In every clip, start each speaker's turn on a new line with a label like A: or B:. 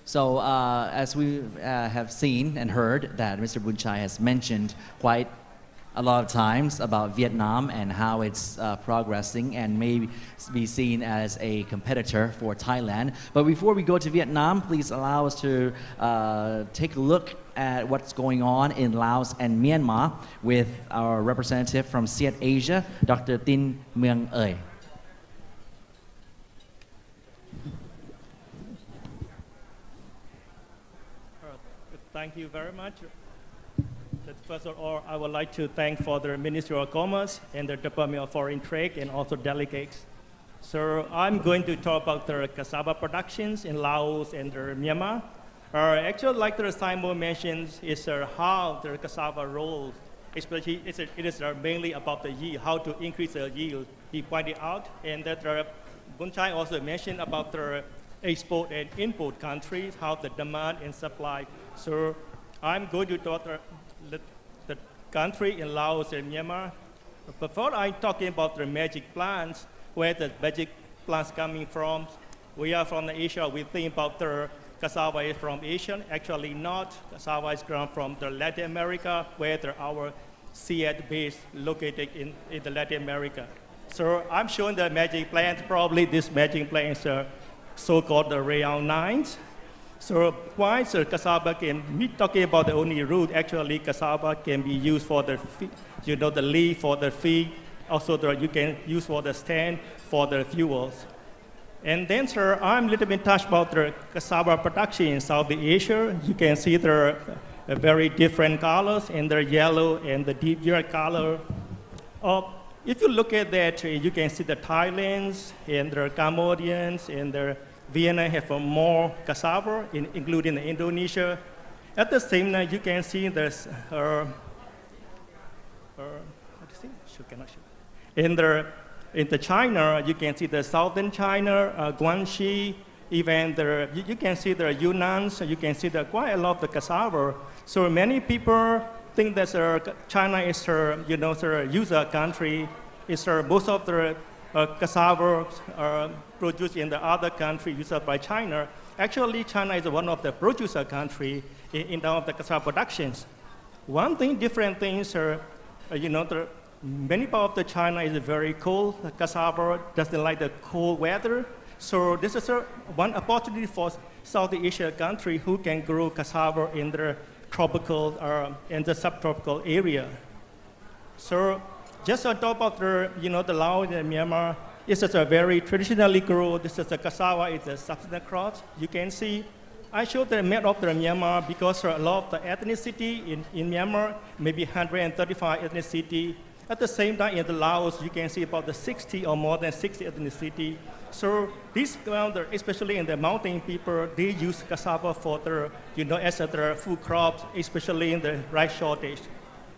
A: So as we have seen and heard that Mr. Bunchai has mentioned quite a lot of times about Vietnam and how it's progressing and may be seen as a competitor for Thailand. But before we go to Vietnam, please allow us to take a look at what's going on in Laos and Myanmar with our representative from SEAT Asia, Dr. Tin Muang Ơi.
B: Thank you very much. First of all, I would like to thank for the Ministry of Commerce and the Department of Foreign Trade and also delegates. So I'm going to talk about the cassava productions in Laos and Myanmar. Actually, like the Simon mentioned, is how the cassava rolls. Especially, it is mainly about the yield, how to increase the yield. He pointed out, and that Bunchai also mentioned about the export and import countries, how the demand and supply. So I'm going to talk the country in Laos and Myanmar. Before I talking about the magic plants, where the magic plants coming from, we are from Asia. We think about the cassava is from Asia. Actually not. Cassava is grown from the Latin America, where our SEAT base located in the Latin America. So I'm showing the magic plant. Probably this magic plant is so-called the Rayon 9s. So why cassava can, we talking about the only root, actually cassava can be used for the, the leaf for the feed, also you can use for the stand, for the fuels. And then, sir, I'm a little bit touched about the cassava production in South Asia. You can see the very different colors, and the yellow and the deep red color. If you look at that, you can see the Thailands and the Cambodians and the Vietnam have more cassava, including Indonesia. At the same time, you can see there's in the China, you can see the southern China, Guangxi, even you can see the Yunnan, so you can see quite a lot of the cassava. So many people think that China is user country. Is most of the cassava produced in the other country used by China. Actually, China is one of the producer country in terms of the cassava productions. One thing, different things are, many part of China is very cold. The cassava doesn't like the cold weather. So this is one opportunity for South Asia country who can grow cassava in the tropical and the subtropical area. So just on top of the Laos and Myanmar, this is a very traditionally grown. This is a cassava. It's a subsistence crop. You can see. I showed the map of the Myanmar because a lot of the ethnicity in Myanmar, maybe 135 ethnicity. At the same time, in the Laos, you can see about the 60 or more than 60 ethnicity. So these grounders, especially in the mountain people, they use cassava for their, as their food crops, especially in the rice shortage.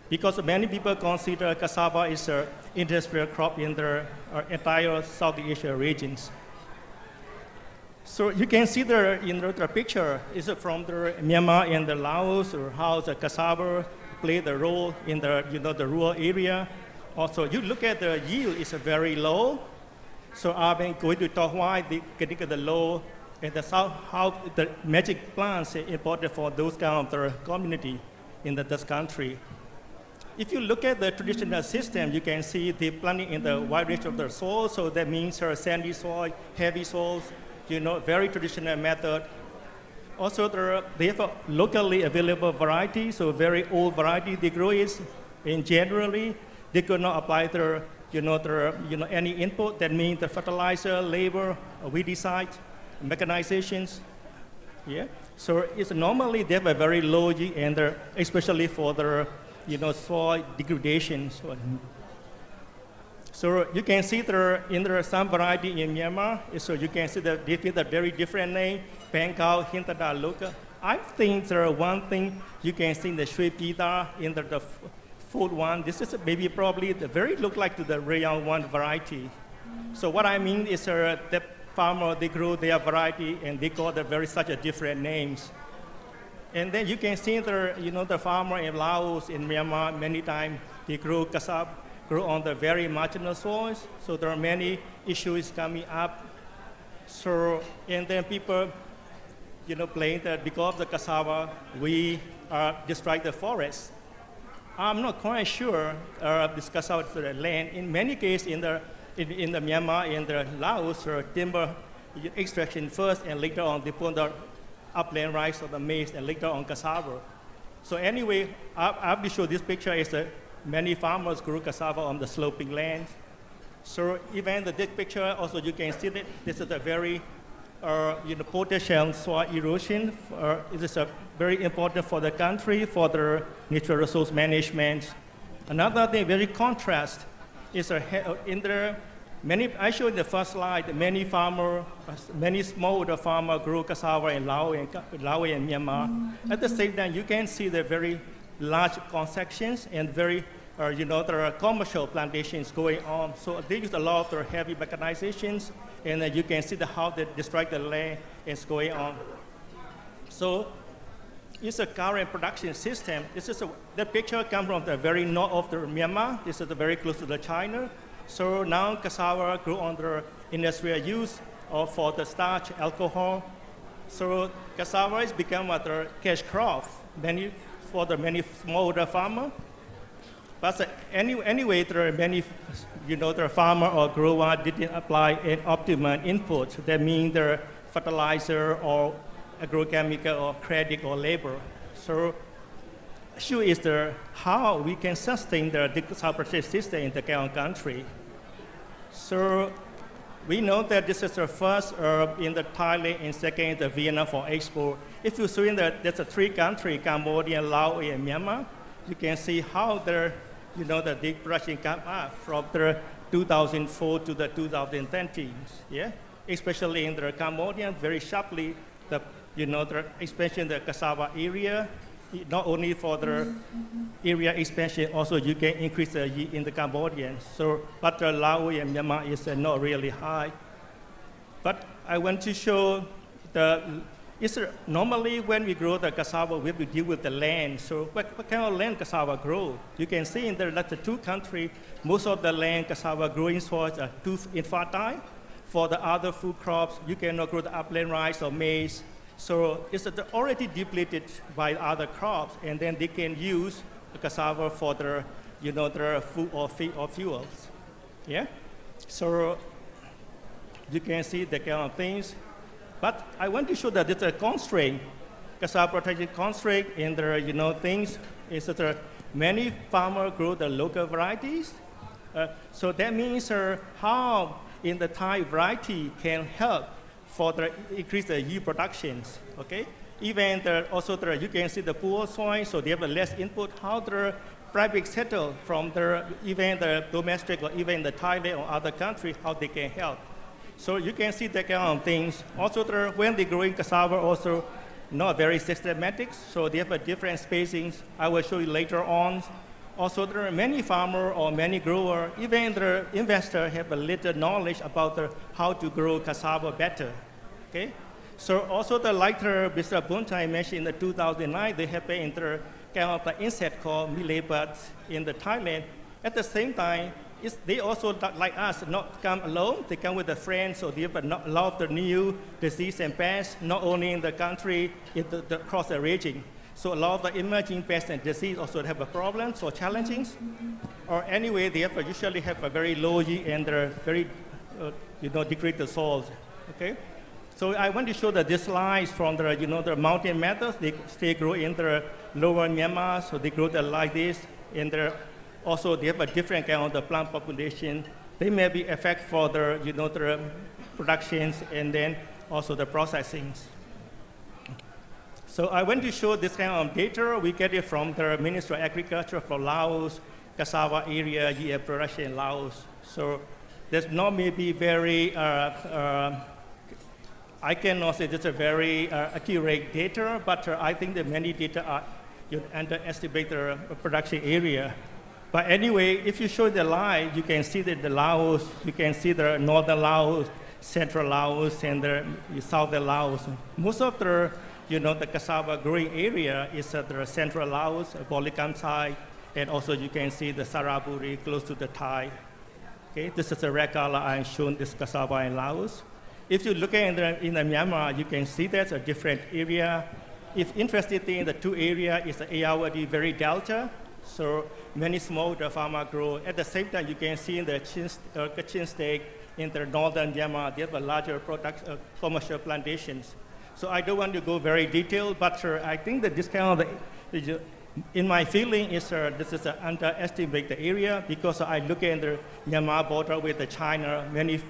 B: Because many people consider cassava is an industrial crop in the entire South Asia regions. So you can see the picture is from the Myanmar and the Laos, or how the cassava play the role in the the rural area. Also, you look at the yield is very low. So I'm going to talk why they get the low and how the magic plants are important for those kind of the community in this country. If you look at the traditional system, you can see they planting in the wide range of the soil. So that means sandy soil, heavy soils, very traditional method. Also, they have a locally available variety, so very old variety they grow is. In generally, they could not apply any input. That means the fertilizer, labor, weedicide, mechanizations. Yeah. So it's normally they have a very low yield, and especially for the soil degradation. So you can see in some variety in Myanmar. So you can see that they have a very different name, Pankau, Hintada, Luka. I think one thing you can see in the Shui Pita in the food one. This is maybe probably the very look like to the Rayon 1 variety. So what I mean is the farmer, they grow their variety and they call the such a different names. And then you can see the farmer in Laos, in Myanmar, many times they grow cassava, grow on the very marginal soils. So there are many issues coming up. So, and then people blame that because of the cassava, we destroy the forest. I'm not quite sure this cassava to the land. In many cases, in the Myanmar, in the Laos, timber extraction first, and later on they put the upland rice or the maize, and later on cassava. So anyway, I'll be sure this picture is many farmers grew cassava on the sloping lands. So even this picture, also you can see that this is a very potential soil erosion. It is very important for the country, for the natural resource management. Another thing, very contrast, is I showed in the first slide, many smallholder farmers grow cassava in Laos and Myanmar. At the same time, you can see the very large concessions and very, there are commercial plantations going on. So they use a lot of their heavy mechanizations, and you can see how they destroy the land is going on. So it's a current production system. The picture comes from the very north of the Myanmar. This is very close to the China. So now cassava grew under industrial use or for the starch, alcohol. So cassava has become a cash crop for the many smallholder farmer. But anyway, there are many, the farmer or grower didn't apply an optimal input. That means the fertilizer or agrochemical or credit or labor. So issue is how we can sustain the agricultural system in the country. So we know that this is the first in the Thailand and second in the Vietnam for export. If you see that there's three countries, Cambodia, Laos, and Myanmar, you can see how the big production came up from the 2004 to the 2010s. Yeah, especially in the Cambodia, very sharply the expansion of the cassava area. Not only for the area expansion, also you can increase the yield in the Cambodian. So, but the Laos and Myanmar is not really high. But I want to show normally when we grow the cassava, we have to deal with the land. So what kind of land cassava grow? You can see in the two countries, most of the land cassava growing soils are too infertile. For the other food crops, you cannot grow the upland rice or maize. So it's already depleted by other crops, and then they can use the cassava for their, their food or feed or fuels. Yeah. So you can see the kind of things, but I want to show that there's a constraint, cassava protection constraint in the things is that many farmers grow the local varieties. So that means how in the Thai variety can help for the increase the yield productions, okay? Even you can see the poor soil, so they have less input. How the private settle from even the domestic or even the Thailand or other countries, how they can help. So you can see that kind of things. Also, when they growing cassava, also not very systematic, so they have different spacings. I will show you later on. Also, there are many farmers or many growers, even the investors have a little knowledge about how to grow cassava better. Okay? So also like Mr. Bunchai mentioned in 2009, they have in the kind of the insect called milliput in the Thailand. At the same time, they also, like us, not come alone. They come with a friend, so they have a lot of the new disease and pests, not only in the country, across the region. So a lot of the emerging pests and disease also have a problem, so challenging. Or anyway, they usually have a very low yield and they're very, degraded soils. Okay. So I want to show that this slides from the mountain methods. They grow in the lower Myanmar, so they grow like this. And also they have a different kind of the plant population. They may be affect for the productions and then also the processing. So I want to show this kind of data. We get it from the Ministry of Agriculture for Laos, cassava area yield production in Laos. So there's not maybe very I cannot say this is a very accurate data, but I think that many data are underestimate the production area. But anyway, if you show the line, you can see that the Laos, you can see the northern Laos, central Laos, and the southern Laos. Most of the, the cassava growing area is the central Laos, Bolikamsai, and also you can see the Saraburi close to the Thai. Okay, this is a red color I shown this cassava in Laos. If you look at in the Myanmar, you can see that's a different area. If interested in the two areas, is the Ayeyarwady Valley Delta. So many smallholder farmers grow. At the same time, you can see in the Kachin State in the northern Myanmar, they have a larger commercial plantations. So I don't want to go very detailed, but I think that this kind of, in my feeling, is this is underestimate the area because I look at the Myanmar border with the China. Many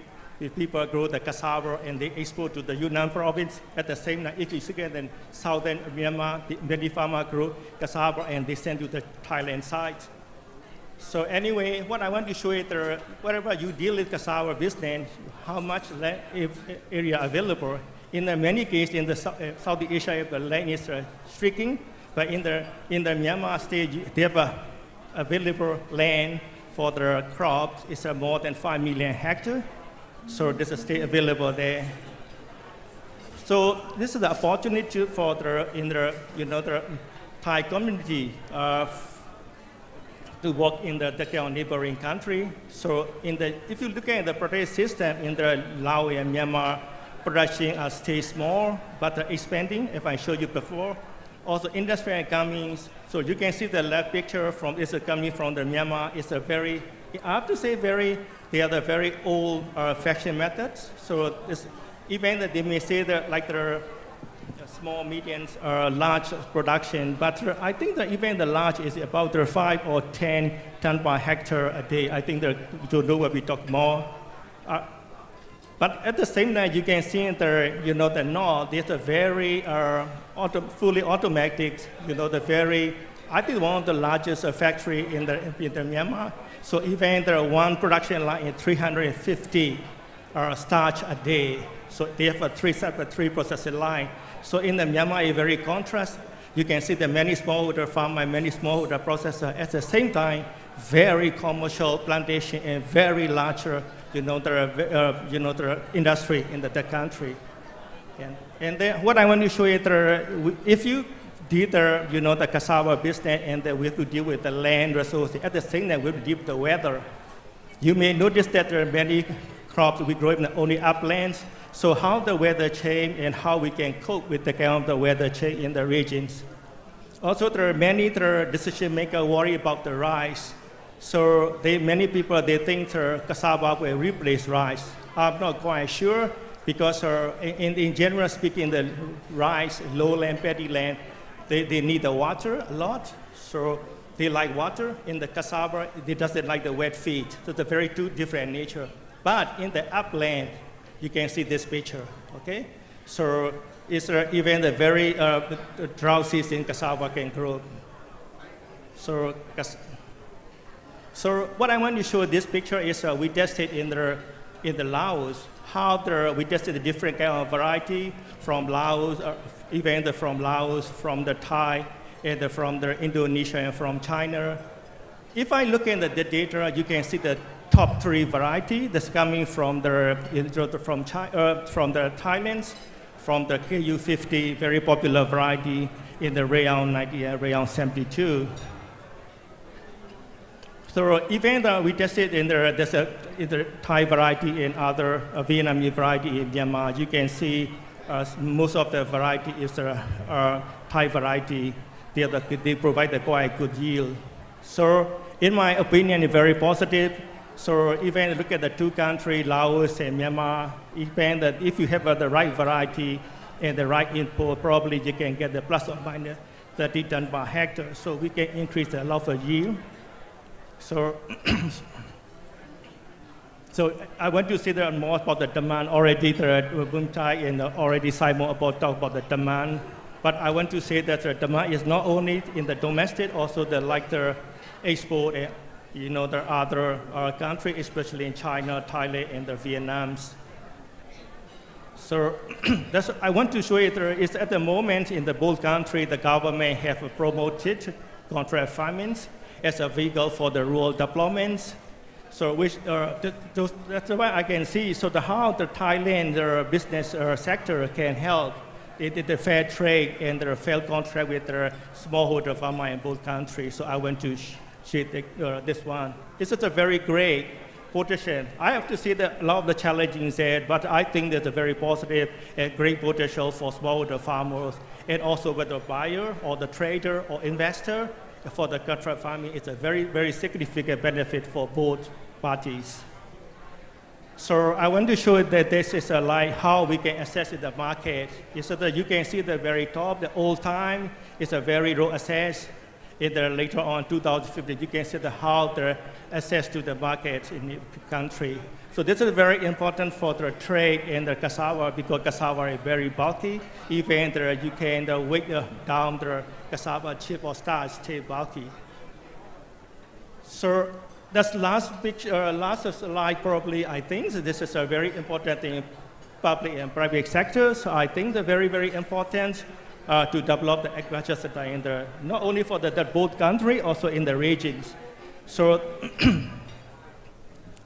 B: people grow the cassava and they export to the Yunnan province. At the same time, if you look at the southern Myanmar, many farmers grow cassava and they send to the Thailand side. So anyway, what I want to show you, wherever you deal with cassava business, how much land area available. In many cases, in the Southeast Asia, the land is shrinking, but in the Myanmar state, they have available land for the crops. It's more than 5 million hectares. So this is still available there. So this is the opportunity for the Thai community to work in the neighboring country. So if you look at the production system in the Laos and Myanmar, production stays small but expanding, if I showed you before. Also industry coming, so you can see the left picture from is coming from the Myanmar. It's a very, I have to say they are the very old fashion methods. So even that they may say that like the small, medium, large production, but I think that even the large is about 5 or 10 tons per hectare a day. I think that you know what we talk more. But at the same time, you can see in the north, there's a very fully automatic, I think one of the largest factory in the Myanmar. So even the one production line is 350 starch a day. So they have three processing line. So in the Myanmar, it's very contrast. You can see the many smallholder farmers, many smallholder processors. At the same time, very commercial plantation and very larger, the industry in the country. And then what I want to show you, if you did the cassava business and we have to deal with the land resources, at the same time we have to deal with the weather. You may notice that there are many crops we grow in only uplands. So how the weather change and how we can cope with the kind of the weather change in the regions. Also, there are many decision makers worry about the rice. So many people, they think cassava will replace rice. I'm not quite sure because in general speaking, the rice, lowland, paddy land, they need the water a lot. So they like water. In the cassava, they doesn't like the wet feed. So it's a very two different nature. But in the upland, you can see this picture, okay? So it's even the very drought season cassava can grow. So what I want to show this picture is we tested in the Laos how we tested the different kind of variety from Laos, even from Laos, from the Thai, and from the Indonesia and from China. If I look at the data, you can see the top 3 variety that's coming from the Thailand, from the KU50, very popular variety in the Rayon 90 and Rayon 72. So even we tested in the Thai variety and other Vietnamese variety in Myanmar, you can see most of the variety is Thai variety. They provide a quite good yield. So in my opinion, it's very positive. So even look at the two countries, Laos and Myanmar, even that if you have the right variety and the right input, probably you can get the plus or minus 30 tons per hectare. So we can increase a lot of yield. So, so I want to say there more about the demand. Already Boon Chye and already Simon talk about the demand. But I want to say that the demand is not only in the domestic, also the export. There are other countries, especially in China, Thailand, and the Vietnams. So I want to show you is at the moment in the both countries, the government have promoted contract farming as a vehicle for the rural development. So that's why I can see how the Thailand business sector can help the fair trade and the fair contract with the smallholder farmer in both countries. So I want to share this one. This is a very great potential. I have to say that a lot of the challenges there, but I think there's a very positive and great potential for smallholder farmers, and also whether the buyer or the trader or investor for the contract farming. It's a very, very significant benefit for both parties. So I want to show that this is like how we can access the market. So that you can see the very top, the old time is a very low access. In the later on 2015, you can see how the access to the market in the country. So this is very important for the trade in the cassava because cassava is very bulky. Even you can weight down the cassava chip or starch stay bulky. So that's last picture, last slide probably, I think. So this is a very important in public and private sector. So I think they're very, very important to develop the agriculture sector in not only for the both country, also in the regions. So,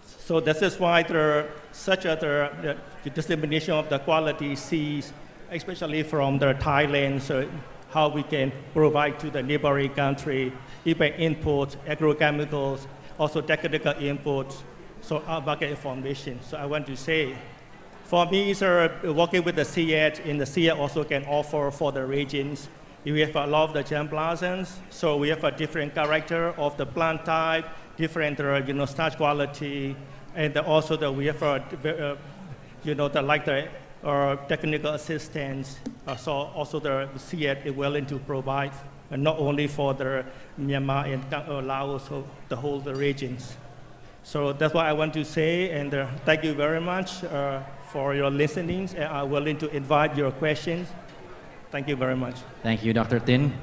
B: so this is why the dissemination of the quality seeds, especially from the Thailand, so how we can provide to the neighboring country, even import agrochemicals, also technical inputs, so our market information. So I want to say, for me, working with the CED, in the CED also can offer for the regions. We have a lot of the germplasms, so we have a different character of the plant type, different starch quality, and also we have technical assistance. So also the CED is willing to provide, not only for the Myanmar and Laos, so the whole regions. So that's what I want to say, and thank you very much for your listening, and I'm willing to invite your questions. Thank you very much.
A: Thank you, Dr. Tin.